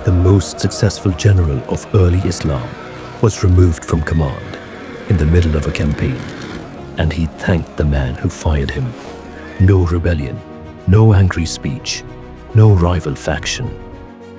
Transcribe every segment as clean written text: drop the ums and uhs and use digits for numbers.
the most successful general of early Islam, was removed from command in the middle of a campaign, and he thanked the man who fired him. No rebellion, no angry speech, no rival faction,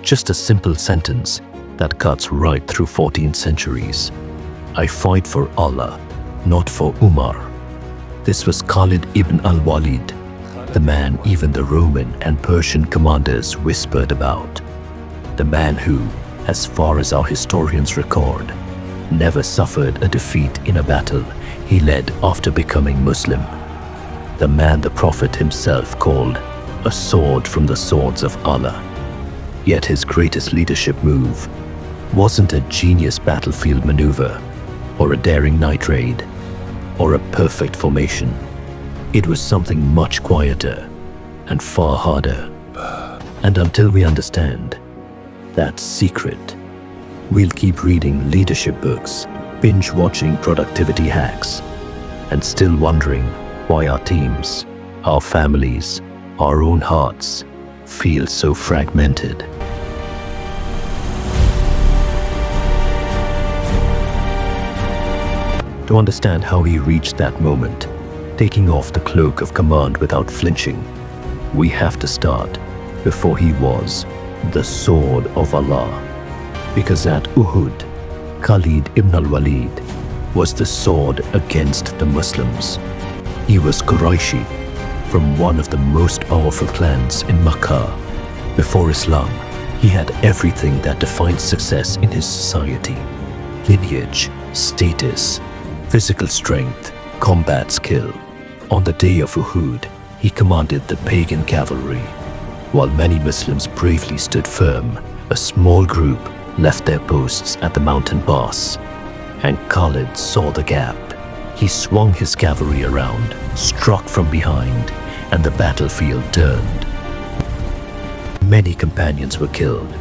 just a simple sentence that cuts right through 14 centuries. I fight for Allah, not for Umar. This was Khalid ibn al Walid, the man even the Roman and Persian commanders whispered about. The man who, as far as our historians record, never suffered a defeat in a battle he led after becoming Muslim. The man the Prophet himself called a sword from the swords of Allah. Yet his greatest leadership move wasn't a genius battlefield maneuver, or a daring night raid, or a perfect formation. It was something much quieter and far harder. And until we understand that secret, we'll keep reading leadership books, binge-watching productivity hacks, and still wondering why our teams, our families, our own hearts feel so fragmented. To understand how he reached that moment, taking off the cloak of command without flinching, we have to start before he was the sword of Allah. Because at Uhud, Khalid ibn al Walid was the sword against the Muslims. He was Qurayshi, from one of the most powerful clans in Makkah. Before Islam, he had everything that defines success in his society: lineage, status, physical strength, combat skill. On the day of Uhud, he commanded the pagan cavalry. While many Muslims bravely stood firm, a small group left their posts at the mountain pass. And Khalid saw the gap. He swung his cavalry around, struck from behind, and the battlefield turned. Many companions were killed.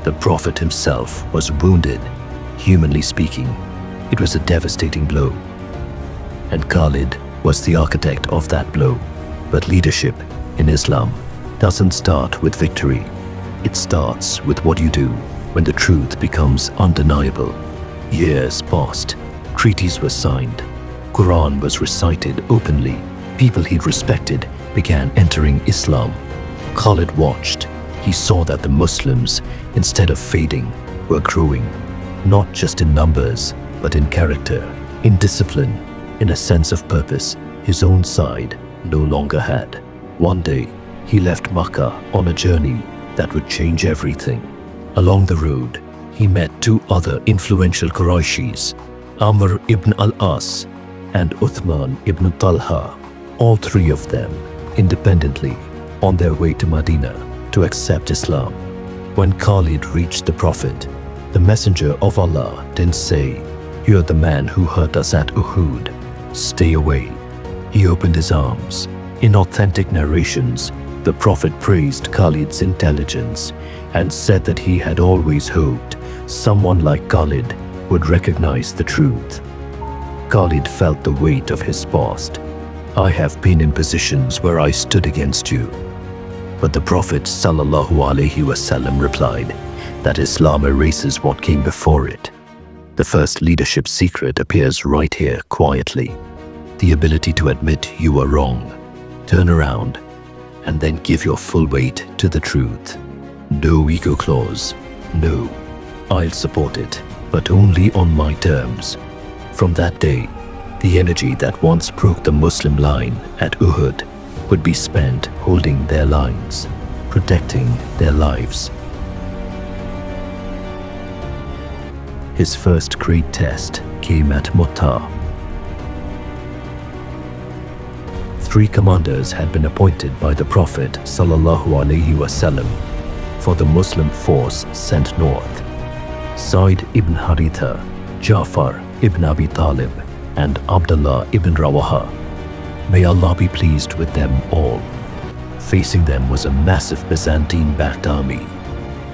The Prophet himself was wounded. Humanly speaking, it was a devastating blow. And Khalid was the architect of that blow. But leadership in Islam doesn't start with victory. It starts with what you do when the truth becomes undeniable. Years passed, treaties were signed, Quran was recited openly, people he'd respected began entering Islam. Khalid watched. He saw that the Muslims, instead of fading, were growing, not just in numbers, but in character, in discipline, in a sense of purpose his own side no longer had. One day, he left Makkah on a journey that would change everything. Along the road, he met two other influential Qurayshis, Amr ibn al-As and Uthman ibn Talha, all three of them independently on their way to Medina to accept Islam. When Khalid reached the Prophet, the Messenger of Allah didn't say, "You're the man who hurt us at Uhud. Stay away." He opened his arms. In authentic narrations, the Prophet praised Khalid's intelligence and said that he had always hoped someone like Khalid would recognize the truth. Khalid felt the weight of his past. "I have been in positions where I stood against you." But the Prophet ﷺ replied that Islam erases what came before it. The first leadership secret appears right here quietly. The ability to admit you were wrong, turn around, and then give your full weight to the truth. No ego clause. No, I'll support it, but only on my terms. From that day, the energy that once broke the Muslim line at Uhud would be spent holding their lines, protecting their lives. His first great test came at Mu'tah. 3 commanders had been appointed by the Prophet ﷺ for the Muslim force sent north: Zayd ibn Haritha, Ja'far ibn Abi Talib, and Abdullah ibn Rawaha. May Allah be pleased with them all. Facing them was a massive Byzantine-backed army.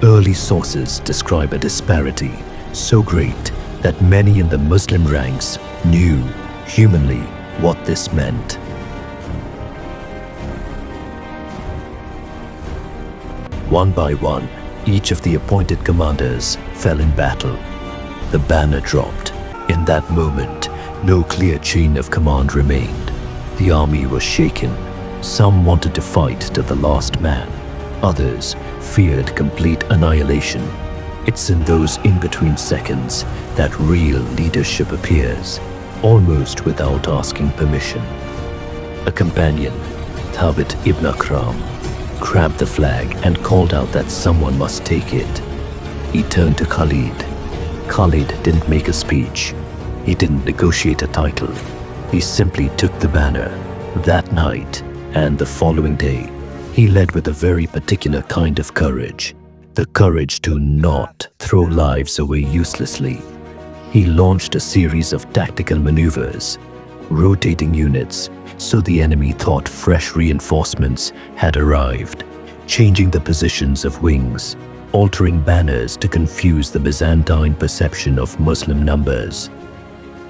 Early sources describe a disparity so great that many in the Muslim ranks knew humanly what this meant. One by one, Each of the appointed commanders fell in battle. The banner dropped. In that moment, no clear chain of command remained. The army was shaken. Some wanted to fight to the last man. Others feared complete annihilation. It's in those in-between seconds that real leadership appears, almost without asking permission. A companion, Khalid ibn, grabbed the flag and called out that someone must take it. He turned to Khalid. Khalid didn't make a speech. He didn't negotiate a title. He simply took the banner. That night and the following day, he led with a very particular kind of courage. The courage to not throw lives away uselessly. He launched a series of tactical maneuvers, rotating units so the enemy thought fresh reinforcements had arrived, changing the positions of wings, altering banners to confuse the Byzantine perception of Muslim numbers.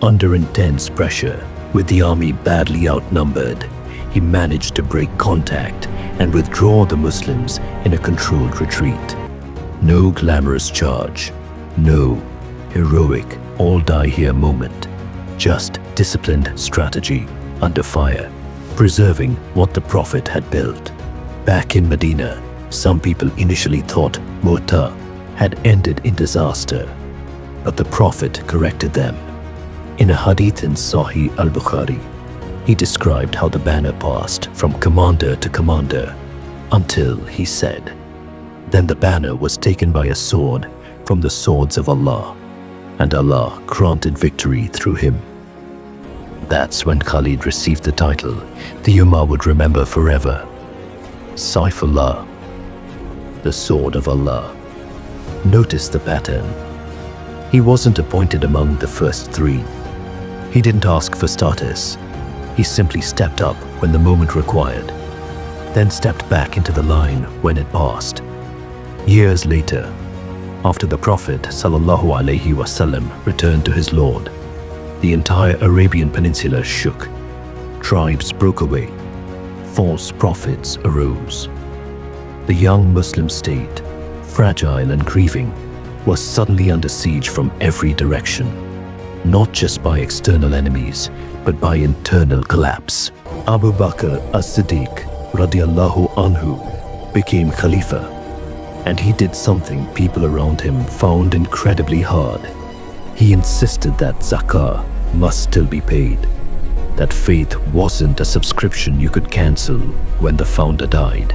Under intense pressure, with the army badly outnumbered, he managed to break contact and withdraw the Muslims in a controlled retreat. No glamorous charge, no heroic all-die-here moment, just disciplined strategy under fire, preserving what the Prophet had built. Back in Medina, some people initially thought Mu'tah had ended in disaster, but the Prophet corrected them. In a hadith in Sahih al-Bukhari, he described how the banner passed from commander to commander until he said, "Then the banner was taken by a sword from the swords of Allah, and Allah granted victory through him." That's when Khalid received the title the Ummah would remember forever. Saifullah, the sword of Allah. Notice the pattern. He wasn't appointed among the first three. He didn't ask for status. He simply stepped up when the moment required, then stepped back into the line when it passed. Years later, after the Prophet ﷺ returned to his Lord, the entire Arabian Peninsula shook. Tribes broke away. False prophets arose. The young Muslim state, fragile and grieving, was suddenly under siege from every direction, not just by external enemies, but by internal collapse. Abu Bakr as-Siddiq radiallahu anhu became Khalifa, and he did something people around him found incredibly hard. He insisted that zakah must still be paid, that faith wasn't a subscription you could cancel when the founder died.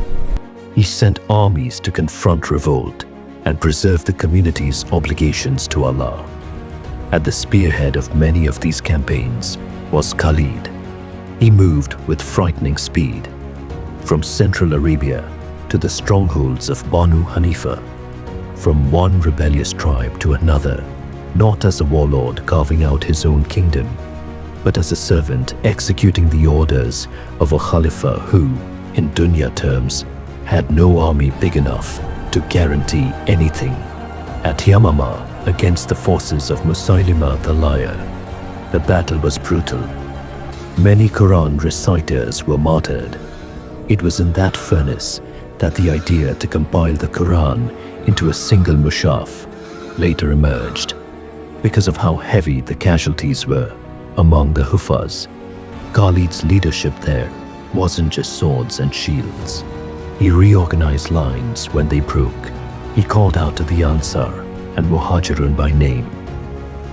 He sent armies to confront revolt and preserve the community's obligations to Allah. At the spearhead of many of these campaigns was Khalid. He moved with frightening speed, from Central Arabia to the strongholds of Banu Hanifa, from one rebellious tribe to another, not as a warlord carving out his own kingdom, but as a servant executing the orders of a Khalifa who, in dunya terms, had no army big enough to guarantee anything. At Yamama, against the forces of Musaylima the liar, the battle was brutal. Many Quran reciters were martyred. It was in that furnace that the idea to compile the Quran into a single mushaf later emerged. Because of how heavy the casualties were among the Hufaz, Khalid's leadership there wasn't just swords and shields. He reorganized lines when they broke. He called out to the Ansar and Muhajirun by name,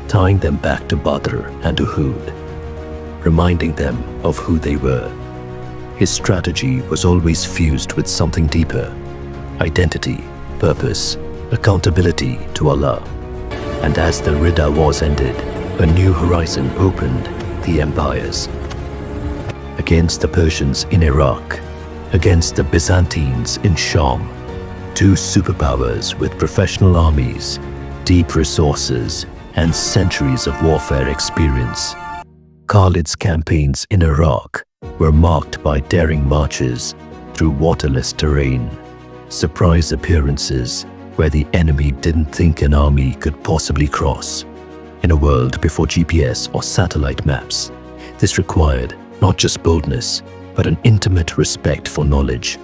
tying them back to Badr and Uhud, reminding them of who they were. His strategy was always fused with something deeper: identity, purpose, accountability to Allah. And as the Ridda wars ended, a new horizon opened the empires. Against the Persians in Iraq, against the Byzantines in Sham, two superpowers with professional armies, deep resources, and centuries of warfare experience. Khalid's campaigns in Iraq were marked by daring marches through waterless terrain, surprise appearances where the enemy didn't think an army could possibly cross. In a world before GPS or satellite maps, this required not just boldness, but an intimate respect for knowledge.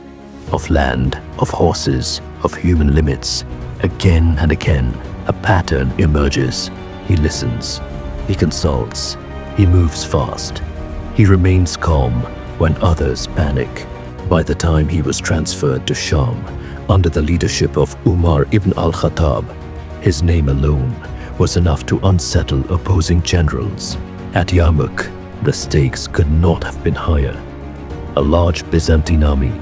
of land, of horses, of human limits. Again and again, a pattern emerges. He listens, he consults, he moves fast. He remains calm when others panic. By the time he was transferred to Sham, under the leadership of Umar ibn al his name alone was enough to unsettle opposing generals. At Yarmouk, the stakes could not have been higher. A large Byzantine army,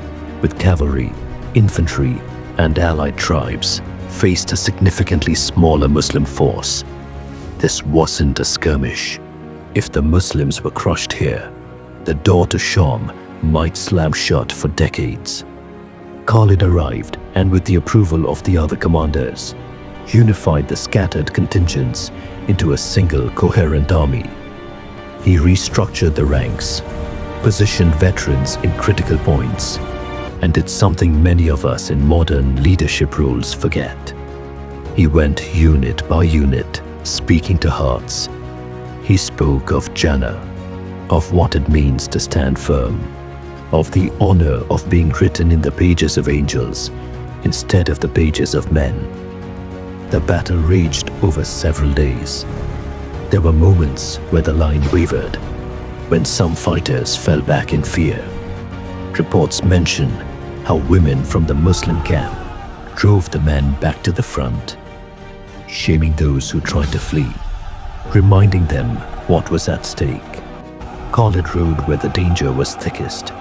with cavalry, infantry, and allied tribes, faced a significantly smaller Muslim force. This wasn't a skirmish. If the Muslims were crushed here, the door to Sham might slam shut for decades. Khalid arrived, and with the approval of the other commanders, unified the scattered contingents into a single coherent army. He restructured the ranks, positioned veterans in critical points, and did something many of us in modern leadership roles forget. He went unit by unit, speaking to hearts. He spoke of Jannah, of what it means to stand firm, of the honor of being written in the pages of angels instead of the pages of men. The battle raged over several days. There were moments where the line wavered, when some fighters fell back in fear. Reports mention how women from the Muslim camp drove the men back to the front, shaming those who tried to flee, reminding them what was at stake. Khalid rode where the danger was thickest.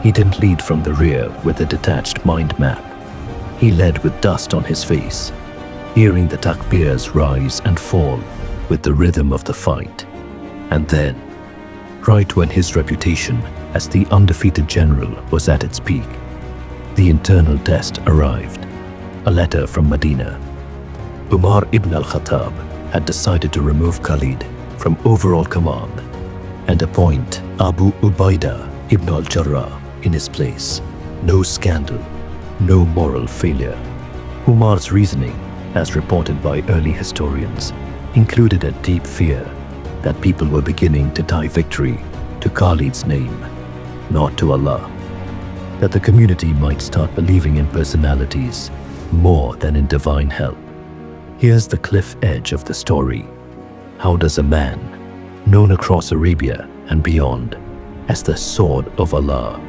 He didn't lead from the rear with a detached mind map. He led with dust on his face, hearing the takbirs rise and fall with the rhythm of the fight. And then, right when his reputation as the undefeated general was at its peak, the internal test arrived. A letter from Medina. Umar ibn al had decided to remove Khalid from overall command and appoint Abu Ubaidah ibn al-Jarrah in his place. No scandal, no moral failure. Umar's reasoning, as reported by early historians, included a deep fear that people were beginning to tie victory to Khalid's name, not to Allah. That the community might start believing in personalities more than in divine help. Here's the cliff edge of the story. How does a man, known across Arabia and beyond as the sword of Allah,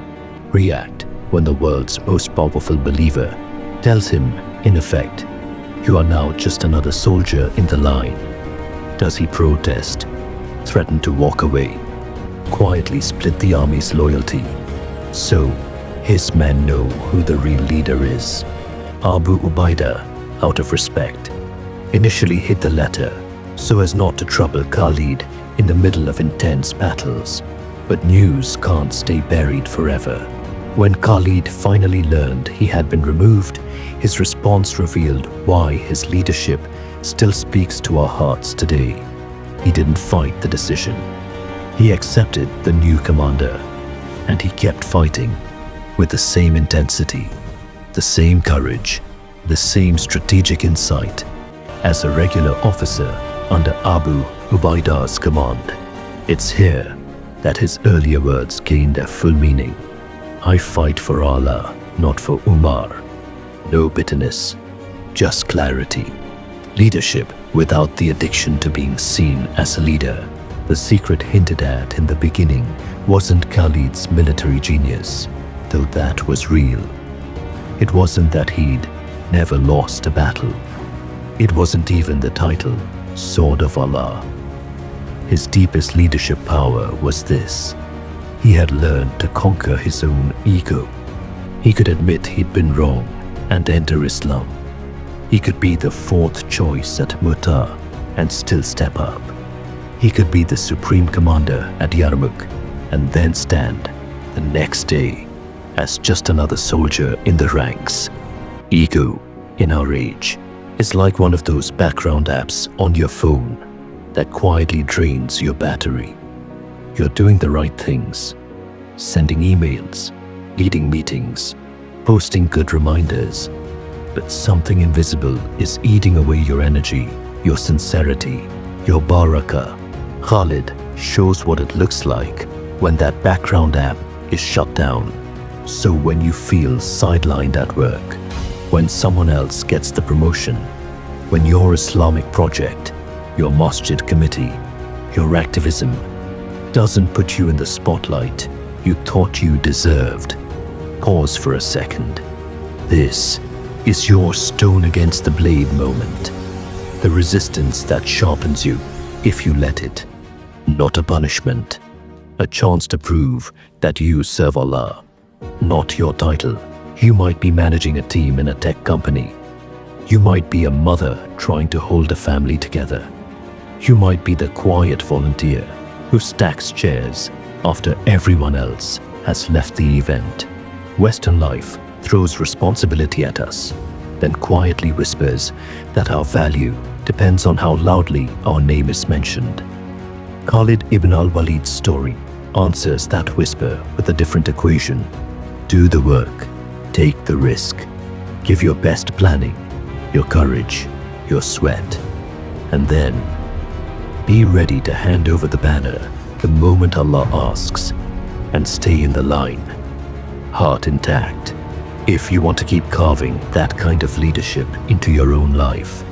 react when the world's most powerful believer tells him, in effect, "You are now just another soldier in the line"? Does he protest, threaten to walk away, quietly split the army's loyalty? So, his men know who the real leader is. Abu Ubaidah, out of respect, initially hid the letter so as not to trouble Khalid in the middle of intense battles. But news can't stay buried forever. When Khalid finally learned he had been removed, his response revealed why his leadership still speaks to our hearts today. He didn't fight the decision. He accepted the new commander, and he kept fighting with the same intensity, the same courage, the same strategic insight as a regular officer under Abu Ubaidah's command. It's here that his earlier words gain their full meaning. I fight for Allah, not for Umar. No bitterness, just clarity. Leadership without the addiction to being seen as a leader. The secret hinted at in the beginning wasn't Khalid's military genius, though that was real. It wasn't that he'd never lost a battle. It wasn't even the title, Sword of Allah. His deepest leadership power was this: he had learned to conquer his own ego. He could admit he'd been wrong and enter Islam. He could be the fourth choice at Mu'tah and still step up. He could be the supreme commander at Yarmouk and then stand the next day as just another soldier in the ranks. Ego, in our age, is like one of those background apps on your phone that quietly drains your battery. You're doing the right things, sending emails, leading meetings, posting good reminders, but something invisible is eating away your energy, your sincerity, your barakah. Khalid shows what it looks like when that background app is shut down. So when you feel sidelined at work, when someone else gets the promotion, when your Islamic project, your masjid committee, your activism doesn't put you in the spotlight you thought you deserved, pause for a second. This is your stone against the blade moment. The resistance that sharpens you if you let it. Not a punishment. A chance to prove that you serve Allah, not your title. You might be managing a team in a tech company. You might be a mother trying to hold a family together. You might be the quiet volunteer who stacks chairs after everyone else has left the event. Western life throws responsibility at us, then quietly whispers that our value depends on how loudly our name is mentioned. Khalid ibn al Walid's story answers that whisper with a different equation. Do the work, take the risk, give your best planning, your courage, your sweat, and then be ready to hand over the banner the moment Allah asks, and stay in the line, heart intact, if you want to keep carving that kind of leadership into your own life.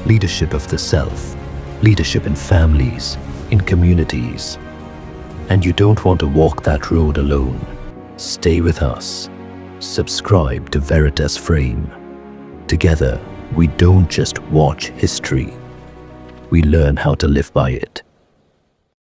Leadership of the self, leadership in families, in communities. And you don't want to walk that road alone. Stay with us. Subscribe to Veritas Frame. Together, we don't just watch history. We learn how to live by it.